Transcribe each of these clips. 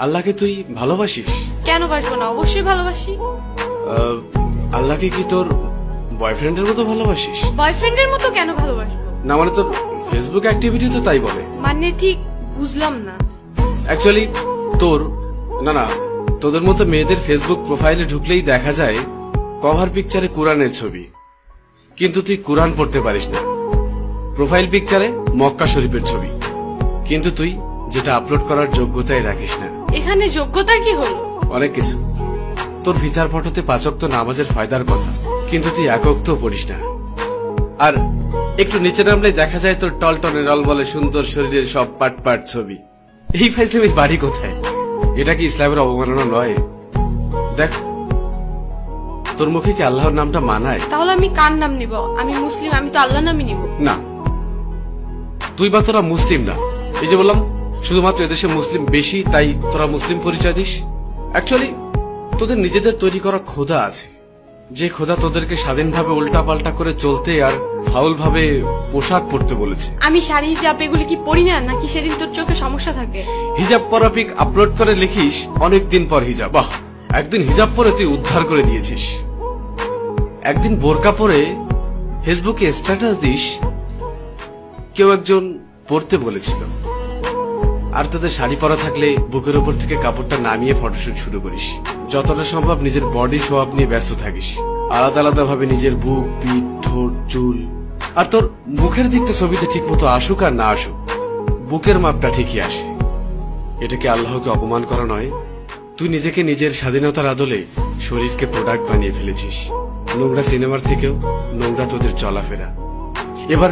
আল্লাহকে তুই ভালোবাসিস? কেন বাসবো না, অবশ্যই ভালোবাসি। আল্লাহকে কি তোর বয়ফ্রেন্ডের মতো ভালোবাসিস? বয়ফ্রেন্ডের মতো কেন ভালোবাসবো? না মানে তোর ফেসবুক অ্যাক্টিভিটি তো তাই বলে। মানে ঠিক বুঝলাম না। অ্যাকচুয়ালি তোর না তোদের মতো মেয়েদের ফেসবুক প্রোফাইলে ঢুকলেই দেখা যায় কভার পিকচারে কোরআনের ছবি, কিন্তু তুই কোরআন পড়তে পারিস না। প্রোফাইল পিকচারে মক্কা শরীফের ছবি, কিন্তু তুই যেটা আপলোড করার যোগ্যতাই রাখিস না। এখানে যোগ্যতার কি হলো? অনেক কিছু। তোর ফিচার ফটোতে 5 ওয়াক্ত নামাজের ফায়দার কথা, কিন্তু তুই 1 ওয়াক্ত পড়িস না। আর একটু নিচে নামলেই দেখা যায় তোর টলটনে রলবলে সুন্দর শরীরের সব পাট পাট ছবি। এই ফাইজলামের বাড়ি কোথায়? এটা কি ইসলামের অবমাননা নয়? দেখ তোর মুখে কি আল্লাহর নামটা মানায়? তাহলে আমি কার নাম নিব? আমি মুসলিম, আমি তো আল্লাহর নামই নিব। না, তুই বা তোরা মুসলিম না। এই যে বললাম শুধুমাত্র এদেশে মুসলিম বেশি তাই তোরা মুসলিম পরিচয় দিস। অ্যাকচুয়ালি তোদের নিজেদের তৈরি করা খোদা আছে, যে খোদা তোদেরকে স্বাধীনভাবে উল্টা পাল্টা করে চলতে আর ফাউল ভাবে পোশাক পরতে বলেছে। আমি শাড়ি হিজাব এগুলি কি পরি না, নাকি সেদিন তোর চোখে সমস্যা থাকে? হিজাব পরা পিক আপলোড করে লিখিস অনেকদিন পর হিজাব। বাহ, একদিন হিজাব পরে তুই উদ্ধার করে দিয়েছিস। একদিন বোরকা পরে ফেসবুকে স্ট্যাটাস দিস কেউ একজন পড়তে বলেছিল। আর তোদের শাড়ি পরা থাকলে বুকের উপর থেকে কাপড়টা নামিয়ে ফটোশুট শুরু করিস। যতটা সম্ভব নিজের বডি শো আপ নিয়ে ব্যস্ত থাকিস, আলাদা আলাদা ভাবে নিজের বুক, পিঠ, ঠোঁট, চুল। আর তোর মুখের দিকটা ছবিতে ঠিক মতো আসুক আর না আসুক, বুকের মাপটা ঠিকই আসে। এটা কি আল্লাহকে অপমান করা নয়? তুই নিজেকে নিজের স্বাধীনতার আদলে শরীরকে প্রোডাক্ট বানিয়ে ফেলেছিস। নোংরা সিনেমার থেকেও নোংরা তোদের চলাফেরা। এবার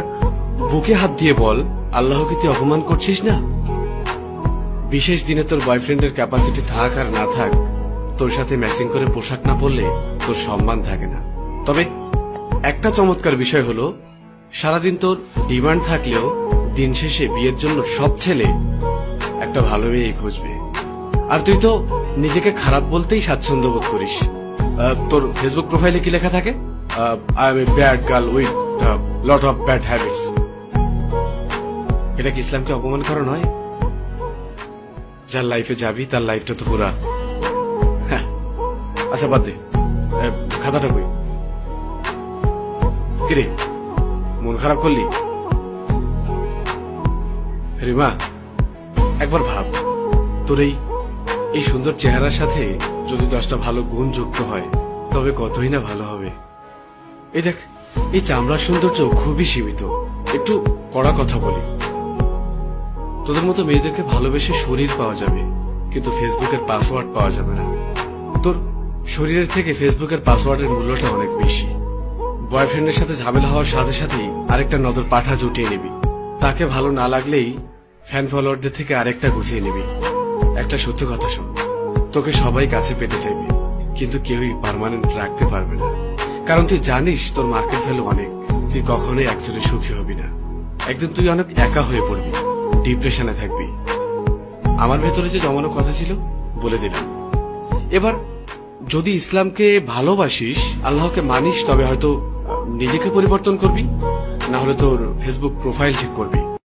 বুকে হাত দিয়ে বল, আল্লাহকে তুই অপমান করছিস না? বিশেষ দিনে তোর বয়ফ্রেন্ডের ক্যাপাসিটি থাক আর না থাক, তোর সাথে ম্যাচিং করে পোশাক না পরলে তোর সম্মান থাকে না। তবে একটা চমৎকার বিষয় হলো, সারাদিন তোর ডিমান্ড থাকলেও দিন শেষে বিয়ের জন্য সব ছেলে একটা ভালো মেয়েই খুঁজবে। আর তুই তো নিজেকে খারাপ বলতেই স্বাচ্ছন্দ্য বোধ করিস। তোর ফেসবুক প্রোফাইলে কি লেখা থাকে? I M a bad girl with lot of bad habits. এটা কি ইসলামকে অপমান করা নয়? যার লাইফে যাবি তার লাইফটা তো পুরা। আচ্ছা বাদ দে, খাতাটা কই? কিরে মন খারাপ করলি? রিমা একবার ভাব, তোর এই সুন্দর চেহারার সাথে যদি 10টা ভালো গুণ যুক্ত হয় তবে কতই না ভালো হবে। এই দেখ, এই চামড়ার সৌন্দর্য খুবই সীমিত। একটু কড়া কথা বলি, তোদের মতো মেয়েদেরকে ভালোবেসে শরীর পাওয়া যাবে, কিন্তু ফেসবুকের পাসওয়ার্ড পাওয়া যাবে না। তোর শরীরের থেকে ফেসবুকের পাসওয়ার্ডের মূল্যটা অনেক বেশি। বয়ফ্রেন্ডের সাথে ঝামেলা হওয়ার সাথে সাথেই আরেকটা নজর পাঠা জুটিয়ে নিবি। তাকে ভালো না লাগলেই ফ্যান ফলোয়ারদের থেকে আরেকটা গুছিয়ে নিবি। একটা সত্য কথা শোন, তোকে সবাই কাছে পেতে চাইবে, কিন্তু কেউই পার্মানেন্ট রাখতে পারবে না। কারণ তুই জানিস তোর মার্কেট ভ্যালু অনেক। তুই কখনোই একজনে সুখী হবি না। একদিন তুই অনেক একা হয়ে পড়বি, ডিপ্রেশনে থাকবি। আমার ভেতরে যে জমানো কথা ছিল বলে দিলাম। এবার যদি ইসলামকে ভালোবাসিস, আল্লাহকে মানিস, তবে হয়তো নিজেকে পরিবর্তন করবি, না হলে তোর ফেসবুক প্রোফাইল ঠিক করবি।